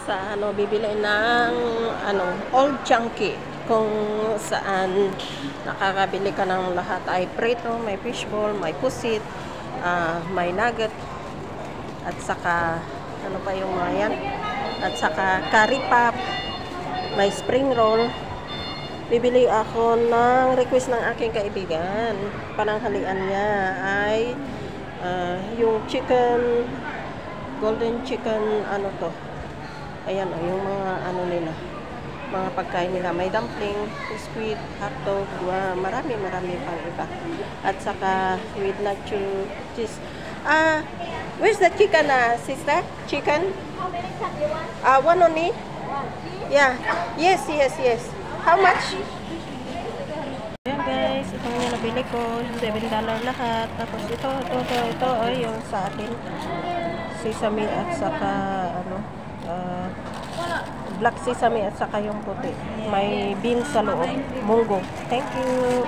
sa bibili ng Old Chunky, kung saan nakakabili ka ng lahat ay prito, may fishball, may pusit, may nugget, at saka ano pa yung mga yan, at saka curry pop, may spring roll. Bibili ako ng request ng aking kaibigan. Pananghalian niya ay yung chicken, golden chicken, ayan yung mga nila, mga pagkain nila. May dumpling, squid, hotdog, marami pang iba. At saka with nacho cheese. Where's the chicken, sister? Chicken? How many cup you want? One only? One. Yeah. Yes. How much? Ayan guys, ito yung nabili ko. $7 lahat. Tapos ito ay yung sa atin. Sesame at saka black sesame at saka yung puti. May beans sa loob. Munggo. Thank you.